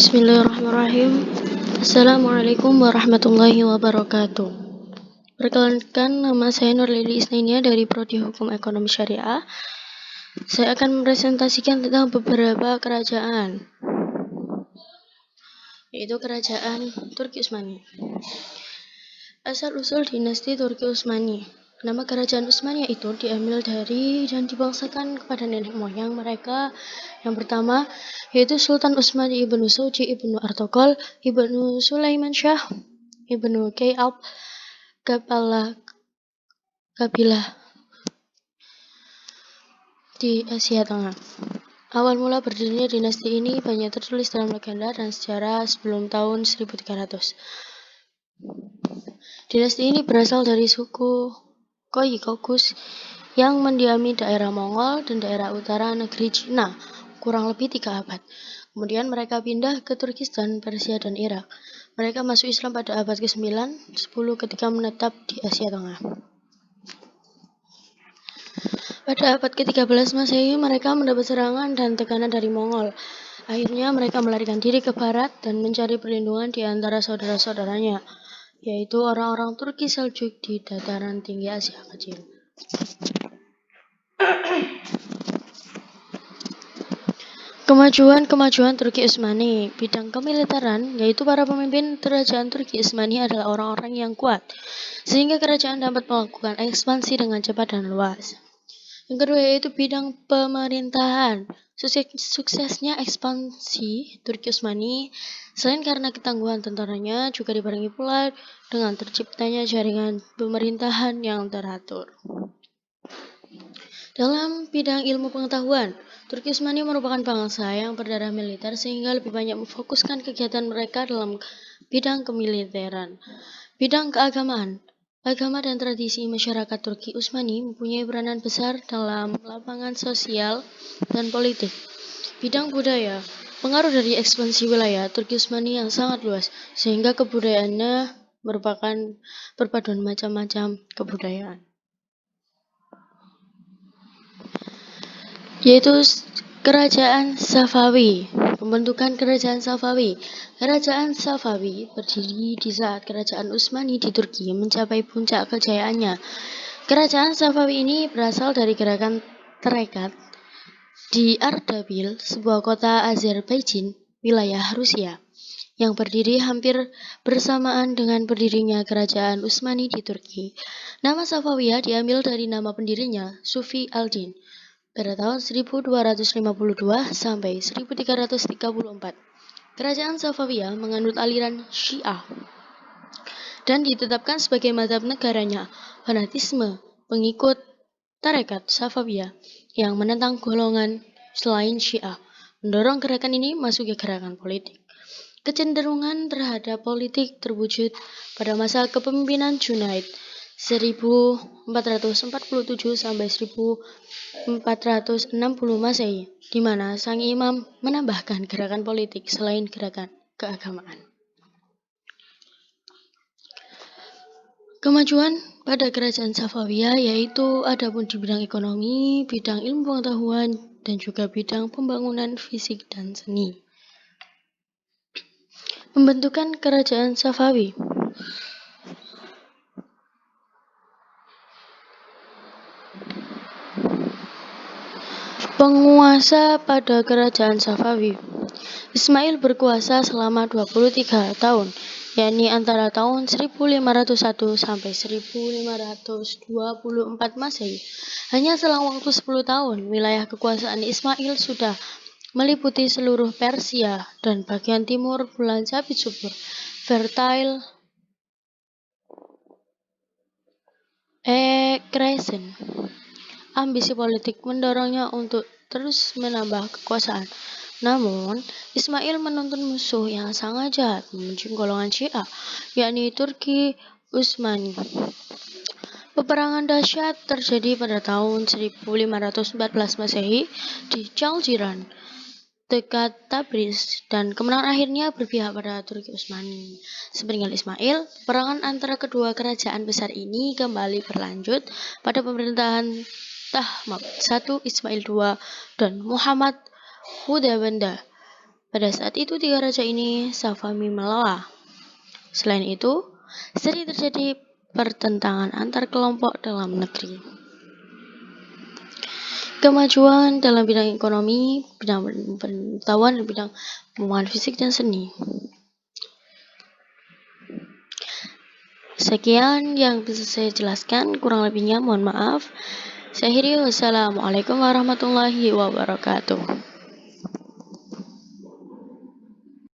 Bismillahirrahmanirrahim. Assalamualaikum warahmatullahi wabarakatuh. Perkenalkan, nama saya Nurlili Isnainia dari Prodi Hukum Ekonomi Syariah. Saya akan mempresentasikan tentang beberapa kerajaan, yaitu Kerajaan Turki Utsmani. Asal-usul dinasti Turki Utsmani. Nama Kerajaan Utsmaniyah itu diambil dari dan dibangsakan kepada nenek moyang mereka yang pertama, yaitu Sultan Utsmani ibnu Sauji ibnu Artogol ibnu Sulaiman Syah ibnu Kayab Kabilah di Asia Tengah. Awal mula berdirinya dinasti ini banyak tertulis dalam legenda dan sejarah sebelum tahun 1300. Dinasti ini berasal dari suku Koyikokgus yang mendiami daerah Mongol dan daerah utara negeri Cina kurang lebih 3 abad. Kemudian mereka pindah ke Turkistan, Persia, dan Irak. Mereka masuk Islam pada abad ke-9, 10 ketika menetap di Asia Tengah. Pada abad ke-13 Masehi, mereka mendapat serangan dan tekanan dari Mongol. Akhirnya mereka melarikan diri ke barat dan mencari perlindungan di antara saudara-saudaranya, yaitu orang-orang Turki Seljuk di dataran tinggi Asia Kecil. Kemajuan Turki Utsmani. Bidang kemiliteran, yaitu para pemimpin kerajaan Turki Utsmani adalah orang-orang yang kuat, sehingga kerajaan dapat melakukan ekspansi dengan cepat dan luas. Yang kedua yaitu bidang pemerintahan. Suksesnya ekspansi Turki Utsmani selain karena ketangguhan tentaranya, juga dibarengi pula dengan terciptanya jaringan pemerintahan yang teratur. Dalam bidang ilmu pengetahuan, Turki Utsmani merupakan bangsa yang berdarah militer sehingga lebih banyak memfokuskan kegiatan mereka dalam bidang kemiliteran. Bidang keagamaan. Agama dan tradisi masyarakat Turki Utsmani mempunyai peranan besar dalam lapangan sosial dan politik. Bidang budaya. Pengaruh dari ekspansi wilayah Turki Utsmani yang sangat luas, sehingga kebudayaannya merupakan perpaduan macam-macam kebudayaan. Yaitu Kerajaan Safawi. Pembentukan Kerajaan Safawi. Kerajaan Safawi berdiri di saat Kerajaan Utsmani di Turki mencapai puncak kejayaannya. Kerajaan Safawi ini berasal dari gerakan Terekat di Ardabil, sebuah kota Azerbaijan, wilayah Rusia, yang berdiri hampir bersamaan dengan berdirinya Kerajaan Utsmani di Turki. Nama Safawiyah diambil dari nama pendirinya, Sufi al-Din, pada tahun 1252 sampai 1334. Kerajaan Safawiyah menganut aliran Syiah dan ditetapkan sebagai mazhab negaranya. Fanatisme pengikut Tarekat Safawiyah yang menentang golongan selain Syiah mendorong gerakan ini masuk ke gerakan politik. Kecenderungan terhadap politik terwujud pada masa kepemimpinan Junaid 1447 sampai 1460 Masehi, di mana sang imam menambahkan gerakan politik selain gerakan keagamaan. Kemajuan pada Kerajaan Safawiyah yaitu adapun di bidang ekonomi, bidang ilmu pengetahuan, dan juga bidang pembangunan fisik dan seni. Pembentukan Kerajaan Safawi. Penguasa pada Kerajaan Safawi. Ismail berkuasa selama 23 tahun, yakni antara tahun 1501 sampai 1524 Masehi. Hanya selang waktu 10 tahun, wilayah kekuasaan Ismail sudah meliputi seluruh Persia dan bagian timur bulan Sabit subur, fertile, crescent. Ambisi politik mendorongnya untuk terus menambah kekuasaan. Namun, Ismail menuntun musuh yang sangat jahat membenci golongan Syiah, yakni Turki Utsmani. Peperangan dahsyat terjadi pada tahun 1514 Masehi di Jaljiran, dekat Tabriz, dan kemenangan akhirnya berpihak pada Turki Utsmani. Sepeninggal Ismail, peperangan antara kedua kerajaan besar ini kembali berlanjut pada pemerintahan Tahmab I, Ismail II, dan Muhammad Hudabenda Pada saat itu tiga raja ini Safami melawan. Selain itu, sering terjadi pertentangan antar kelompok dalam negeri. Kemajuan dalam bidang ekonomi, bidang pengetahuan, dan bidang pengembangan fisik dan seni. Sekian yang bisa saya jelaskan, kurang lebihnya mohon maaf. Saya akhiri, wassalamualaikum warahmatullahi wabarakatuh.